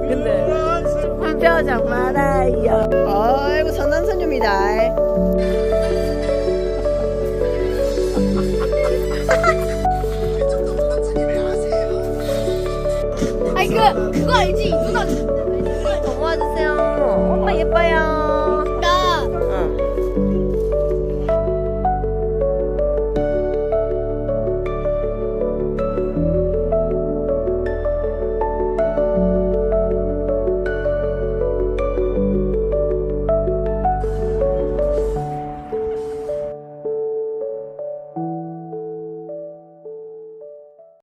근데 표정 말아요. 아이고 선남선녀입니다. 아니 그거 알지? 누나 도와주세요. 오빠 예뻐요.